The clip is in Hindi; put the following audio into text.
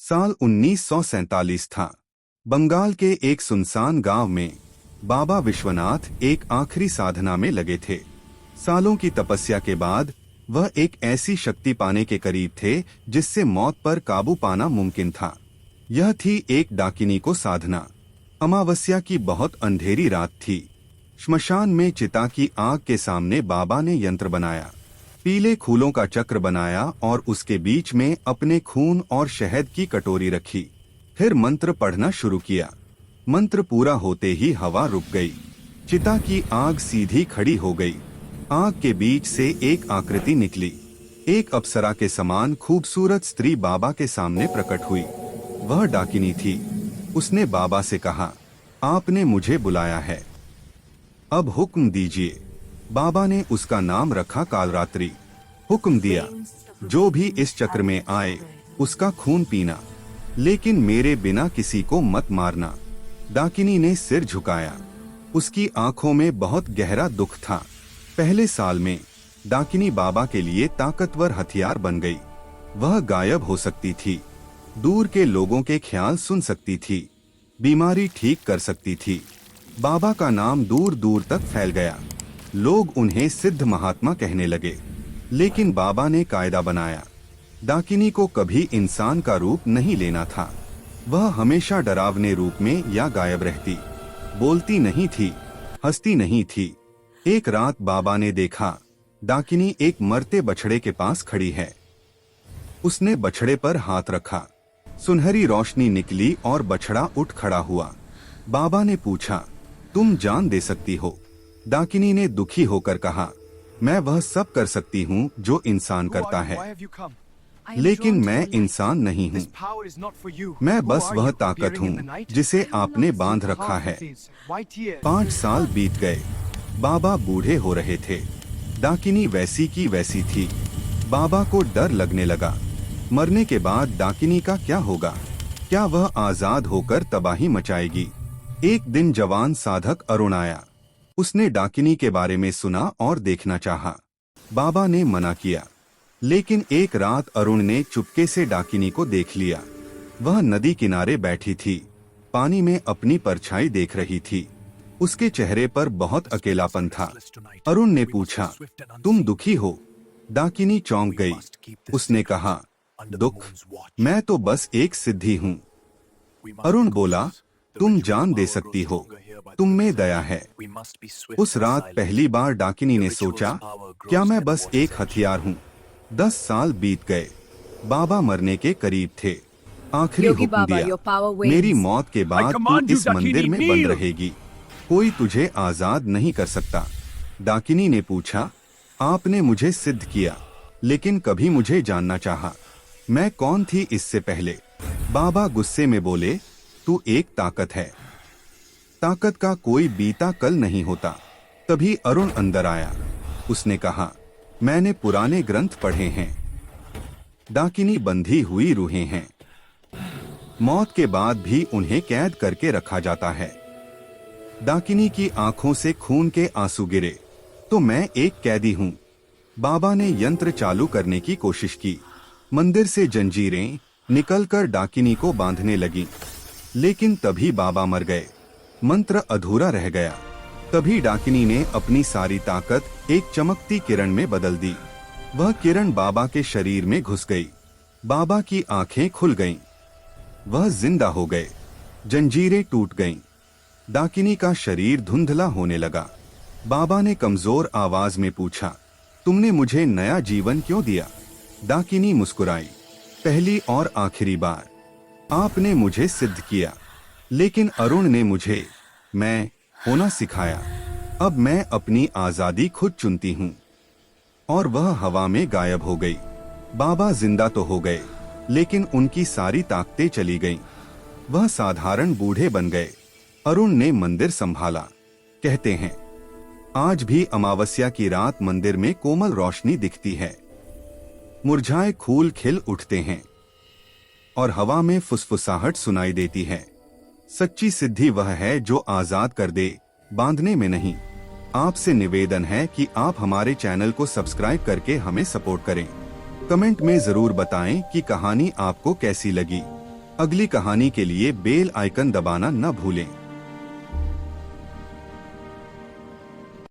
साल 1947 था। बंगाल के एक सुनसान गांव में बाबा विश्वनाथ एक आखिरी साधना में लगे थे। सालों की तपस्या के बाद वह एक ऐसी शक्ति पाने के करीब थे जिससे मौत पर काबू पाना मुमकिन था। यह थी एक डाकिनी को साधना। अमावस्या की बहुत अंधेरी रात थी। श्मशान में चिता की आग के सामने बाबा ने यंत्र बनाया, पीले फूलों का चक्र बनाया और उसके बीच में अपने खून और शहद की कटोरी रखी। फिर मंत्र पढ़ना शुरू किया। मंत्र पूरा होते ही हवा रुक गई। चिता की आग सीधी खड़ी हो गई। आग के बीच से एक आकृति निकली। एक अप्सरा के समान खूबसूरत स्त्री बाबा के सामने प्रकट हुई। वह डाकिनी थी। उसने बाबा से कहा, आपने मुझे बुलाया है, अब हुक्म दीजिए। बाबा ने उसका नाम रखा कालरात्रि। हुक्म दिया, जो भी इस चक्र में आए उसका खून पीना, लेकिन मेरे बिना किसी को मत मारना। डाकिनी ने सिर झुकाया। उसकी आंखों में बहुत गहरा दुख था। पहले साल में डाकिनी बाबा के लिए ताकतवर हथियार बन गई। वह गायब हो सकती थी, दूर के लोगों के ख्याल सुन सकती थी, बीमारी ठीक कर सकती थी। बाबा का नाम दूर दूर तक फैल गया। लोग उन्हें सिद्ध महात्मा कहने लगे। लेकिन बाबा ने कायदा बनाया, डाकिनी को कभी इंसान का रूप नहीं लेना था। वह हमेशा डरावने रूप में या गायब रहती। बोलती नहीं थी, हंसती नहीं थी। एक रात बाबा ने देखा, डाकिनी एक मरते बछड़े के पास खड़ी है। उसने बछड़े पर हाथ रखा। सुनहरी रोशनी निकली और बछड़ा उठ खड़ा हुआ। बाबा ने पूछा, तुम जान दे सकती हो? डाकिनी ने दुखी होकर कहा, मैं वह सब कर सकती हूँ जो इंसान करता है, लेकिन मैं इंसान नहीं हूँ। मैं बस वह ताकत हूँ जिसे आपने बांध रखा है। 5 साल बीत गए। बाबा बूढ़े हो रहे थे। डाकिनी वैसी की वैसी थी। बाबा को डर लगने लगा। मरने के बाद डाकिनी का क्या होगा? क्या वह आजाद होकर तबाही मचाएगी? एक दिन जवान साधक अरुण आया। उसने डाकिनी के बारे में सुना और देखना चाहा। बाबा ने मना किया, लेकिन एक रात अरुण ने चुपके से डाकिनी को देख लिया। वह नदी किनारे बैठी थी, पानी में अपनी परछाई देख रही थी। उसके चेहरे पर बहुत अकेलापन था। अरुण ने पूछा, तुम दुखी हो? डाकिनी चौंक गई। उसने कहा, दुख? मैं तो बस एक सिद्धि हूँ। अरुण बोला, तुम जान दे सकती हो, तुम में दया है। उस रात पहली बार डाकिनी ने सोचा, क्या मैं बस एक हथियार हूँ? 10 साल बीत गए। बाबा मरने के करीब थे। आखिरी हुक्म दिया, मेरी मौत के बाद तू इस मंदिर में बंद रहेगी। कोई तुझे आजाद नहीं कर सकता। डाकिनी ने पूछा, आपने मुझे सिद्ध किया, लेकिन कभी मुझे जानना चाहा, मैं कौन थी इससे पहले? बाबा गुस्से में बोले, तू एक ताकत है। ताकत का कोई बीता कल नहीं होता। तभी अरुण अंदर आया। उसने कहा, मैंने पुराने ग्रंथ पढ़े हैं। डाकिनी बंधी हुई रूहें हैं। मौत के बाद भी उन्हें कैद करके रखा जाता है। डाकिनी की आंखों से खून के आंसू गिरे। तो मैं एक कैदी हूँ। बाबा ने यंत्र चालू करने की कोशिश की। मंदिर से जंजीरें निकलकर डाकिनी को बांधने लगी, लेकिन तभी बाबा मर गए। मंत्र अधूरा रह गया। तभी डाकिनी ने अपनी सारी ताकत एक चमकती किरण में बदल दी। वह किरण बाबा के शरीर में घुस गई। बाबा की आंखें खुल गईं। वह जिंदा हो गए। जंजीरें टूट गईं। डाकिनी का शरीर धुंधला होने लगा। बाबा ने कमजोर आवाज में पूछा, तुमने मुझे नया जीवन क्यों दिया? डाकिनी मुस्कुराई, पहली और आखिरी बार। आपने मुझे सिद्ध किया, लेकिन अरुण ने मुझे मैं होना सिखाया। अब मैं अपनी आजादी खुद चुनती हूँ। और वह हवा में गायब हो गई। बाबा जिंदा तो हो गए, लेकिन उनकी सारी ताकतें चली गईं। वह साधारण बूढ़े बन गए। अरुण ने मंदिर संभाला। कहते हैं, आज भी अमावस्या की रात मंदिर में कोमल रोशनी दिखती है। मुरझाए फूल खिल उठते हैं और हवा में फुसफुसाहट सुनाई देती है। सच्ची सिद्धि वह है जो आजाद कर दे, बांधने में नहीं। आपसे निवेदन है कि आप हमारे चैनल को सब्सक्राइब करके हमें सपोर्ट करें। कमेंट में जरूर बताएं कि कहानी आपको कैसी लगी। अगली कहानी के लिए बेल आइकन दबाना न भूलें।